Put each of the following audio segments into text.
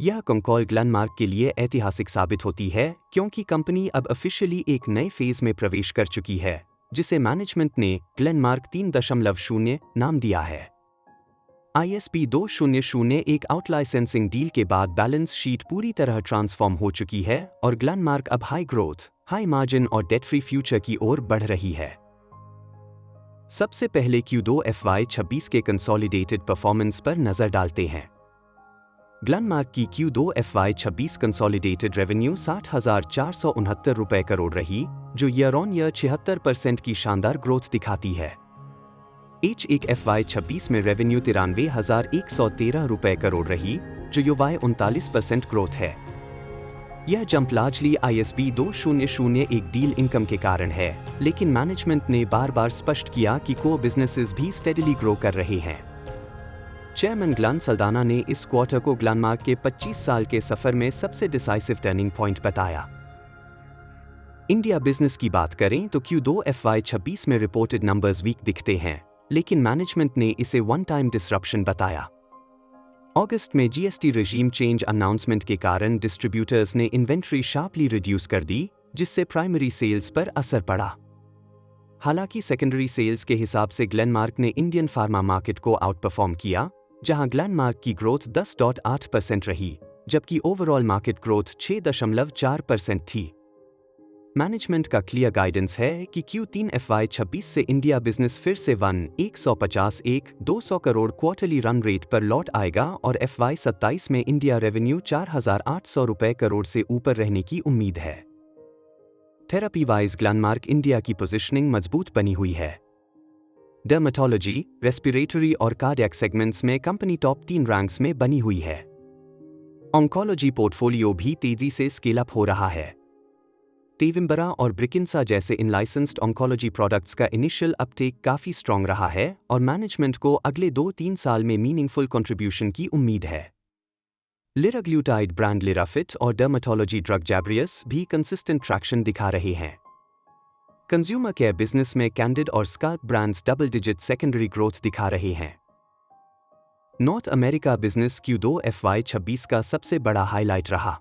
यह call Glenmark के लिए ऐतिहासिक साबित होती है क्योंकि कंपनी अब ऑफिशियली एक नए फेज में प्रवेश कर चुकी है, जिसे मैनेजमेंट ने ग्लेनमार्क 3.0 नाम दिया है। ISP 2001 आउटलाइसेंसिंग डील के बाद बैलेंस शीट पूरी तरह ट्रांसफॉर्म हो चुकी है और ग्लेनमार्क अब हाई ग्रोथ, हाई मार्जिन और डेट फ्री फ्यूचर की ओर बढ़ रही है। सबसे पहले Q2 FY26 के कंसोलिडेटेड परफॉर्मेंस पर नजर डालते हैं। ग्लेनमार्क की Q2 FY26 कंसोलिडेटेड रेवेन्यू 60,469 रुपए करोड़ रही, जो ईयर ऑन ईयर 76% की शानदार ग्रोथ दिखाती है। H1 FY26 में रेवेन्यू 93,113 रुपए करोड़ रही, जो युवाए 39% ग्रोथ है। यह jump largely ISP 2001 deal income के कारण है, लेकिन मैनेजमेंट ने बार बार स्पष्ट किया कि कोर बिजनेसेस भी स्टेडली ग्रो कर रहे हैं। चेयरमैन ग्लेन सल्दाना ने इस क्वार्टर को ग्लेनमार्क के 25 साल के सफर में सबसे डिसाइसिव टर्निंग पॉइंट बताया। इंडिया बिजनेस की बात करें तो Q2 FY26 में रिपोर्टेड नंबर्स वीक दिखते हैं, लेकिन मैनेजमेंट ने इसे वन टाइम डिसरप्शन बताया। अगस्त में GST रेजीम चेंज अनाउंसमेंट के कारण डिस्ट्रीब्यूटर्स ने इन्वेंट्री शार्पली रिड्यूस कर दी, जिससे प्राइमरी सेल्स पर असर पड़ा। हालांकि सेकेंडरी सेल्स के हिसाब से ग्लेनमार्क ने इंडियन फार्मा मार्केट को आउट परफॉर्म किया, जहां ग्लेनमार्क की ग्रोथ 10.8% रही, जबकि ओवरऑल मार्केट ग्रोथ 6.4% थी। मैनेजमेंट का क्लियर गाइडेंस है कि Q3 FY26 से इंडिया बिजनेस फिर से 150-200 करोड़ क्वार्टरली रन रेट पर लौट आएगा और FY27 में इंडिया रेवेन्यू 4,800 रुपए करोड़ से ऊपर रहने की उम्मीद है। थेरेपी वाइज ग्लेनमार्क इंडिया की पोजीशनिंग मजबूत बनी हुई है। डर्मेटोलॉजी, रेस्पिरेटरी और कार्डियक सेगमेंट्स में कंपनी टॉप 3 रैंक्स में बनी हुई है। ऑन्कोलॉजी पोर्टफोलियो भी तेजी से स्केल अप हो रहा है। तेविम्बरा और ब्रिकिंसा जैसे इनलाइसेंस्ड ऑन्कोलॉजी प्रोडक्ट्स का इनिशियल अपटेक काफी स्ट्रॉन्ग रहा है और मैनेजमेंट को अगले 2-3 साल में मीनिंगफुल कंट्रीब्यूशन की उम्मीद है। लिराग्ल्यूटाइड ब्रांड लिराफिट और डर्मेटोलॉजी ड्रग जैब्रियस भी कंसिस्टेंट ट्रैक्शन दिखा रहे हैं। कंज्यूमर केयर बिजनेस में कैंडिड और scalp brands double digit secondary growth दिखा रहे हैं। North America business Q2 FY26 का सबसे बड़ा हाईलाइट रहा।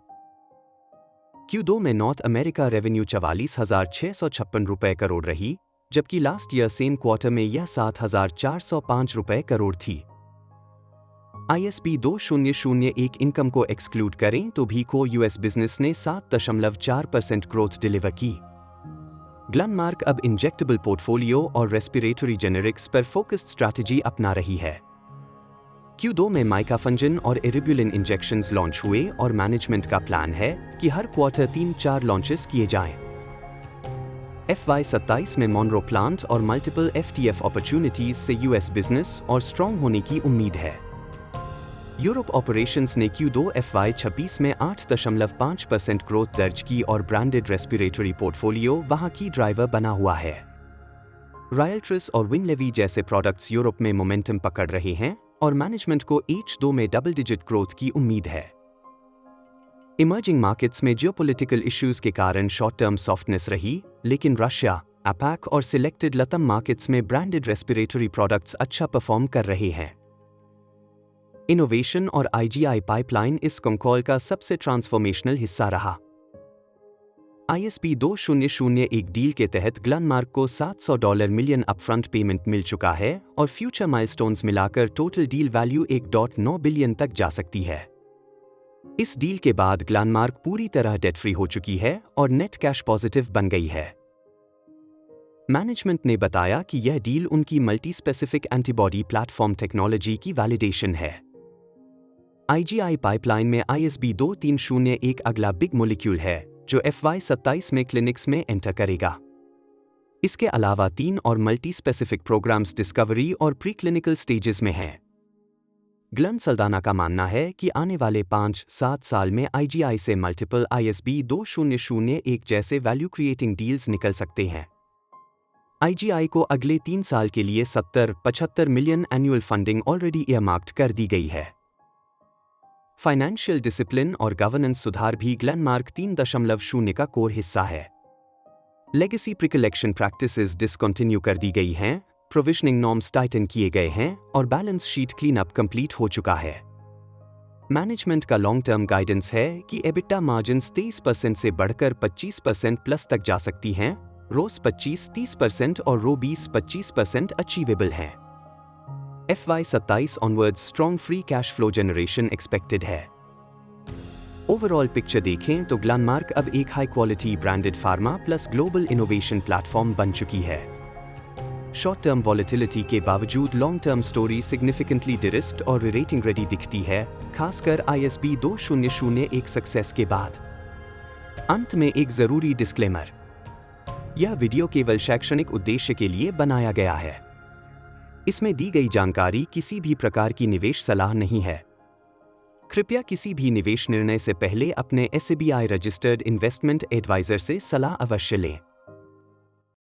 Q2 में नॉर्थ अमेरिका रेवेन्यू 44,656 रुपए करोड़ रही, जबकि लास्ट ईयर सेम क्वार्टर में यह 7,405 रुपए करोड़ थी। ISP 2001 इनकम को एक्सक्लूड करें तो भी को US बिजनेस ने 7.4% ग्रोथ डिलीवर की। ग्लेनमार्क अब इंजेक्टेबल पोर्टफोलियो और रेस्पिरेटरी जेनेरिक्स पर फोकस्ड स्ट्रैटेजी अपना रही है। Q2 में माइकाफंजिन और एरिब्यूलिन इंजेक्शंस लॉन्च हुए और मैनेजमेंट का प्लान है कि हर क्वार्टर 3-4 लॉन्चेस किए जाएं। FY27 में मॉनरो प्लांट और मल्टीपल FTF अपॉर्चुनिटीज से US बिजनेस और स्ट्रॉन्ग होने की उम्मीद है। यूरोप ऑपरेशंस ने Q2 FY26 में 8.5% ग्रोथ दर्ज की और ब्रांडेड रेस्पिरेटरी पोर्टफोलियो वहां की ड्राइवर बना हुआ है। रायल्ट्रिस और विनलेवी जैसे प्रोडक्ट्स यूरोप में मोमेंटम पकड़ रहे हैं और मैनेजमेंट को H2 में डबल डिजिट ग्रोथ की उम्मीद है। इमर्जिंग मार्केट्स में जियोपॉलिटिकल इश्यूज के कारण शॉर्ट टर्म सॉफ्टनेस रही, लेकिन रशिया, APAC और सिलेक्टेड लतम मार्केट्स में ब्रांडेड रेस्पिरेटरी प्रोडक्ट्स अच्छा परफॉर्म कर रहे हैं। इनोवेशन और IGI पाइपलाइन इस कॉल का सबसे ट्रांसफॉर्मेशनल हिस्सा रहा। ISP 2001 डील के तहत ग्लेनमार्क को $700 मिलियन अपफ्रंट पेमेंट मिल चुका है और फ्यूचर माइलस्टोन्स मिलाकर टोटल डील वैल्यू 1.9 बिलियन तक जा सकती है। इस डील के बाद ग्लेनमार्क पूरी तरह डेट फ्री हो चुकी है और नेट कैश पॉजिटिव बन गई है। मैनेजमेंट ने बताया कि यह डील उनकी multi specific antibody platform technology की वैलिडेशन है। IGI पाइपलाइन में ISB 2301 अगला बिग मॉलिक्यूल है जो FY27 में क्लिनिक्स में एंटर करेगा। इसके अलावा 3 और मल्टी स्पेसिफिक प्रोग्राम्स डिस्कवरी और प्री क्लिनिकल स्टेजेस में हैं। ग्लेन सल्दाना का मानना है कि आने वाले 5-7 साल में IGI से मल्टीपल ISB 2001 जैसे वैल्यू क्रिएटिंग डील्स निकल सकते हैं। IGI को अगले 3 साल के लिए 70-75 मिलियन एनुअल फंडिंग ऑलरेडी ईयरमार्क्ड कर दी गई है। फाइनेंशियल डिसिप्लिन और गवर्नेंस सुधार भी ग्लेनमार्क 3.0 का कोर हिस्सा है। लेगेसी प्रीकलेक्शन प्रैक्टिसेस डिसकंटिन्यू कर दी गई हैं, प्रोविजनिंग नॉर्म्स टाइटन किए गए हैं और balance sheet clean up complete हो चुका है। मैनेजमेंट का लॉन्ग टर्म गाइडेंस है कि एबिटा मार्जिन्स 23% से बढ़कर 25% प्लस तक जा सकती हैं, रोस 25-30% और रो 20-25% अचीवेबल हैं। FY 27 onwards strong free cash flow generation expected है। ओवरऑल पिक्चर देखें तो ग्लेनमार्क अब एक high quality branded pharma plus global innovation platform बन चुकी है। शॉर्ट टर्म वॉलेटिलिटी के बावजूद लॉन्ग टर्म स्टोरी सिग्निफिकेंटली डिरिस्क्ड और रेटिंग रेडी दिखती है, खासकर ISB 2001 सक्सेस के बाद। अंत में एक जरूरी डिस्क्लेमर, यह वीडियो केवल शैक्षणिक उद्देश्य के लिए बनाया गया है। इसमें दी गई जानकारी किसी भी प्रकार की निवेश सलाह नहीं है। कृपया किसी भी निवेश निर्णय से पहले अपने SBI रजिस्टर्ड इन्वेस्टमेंट एडवाइजर से सलाह अवश्य लें।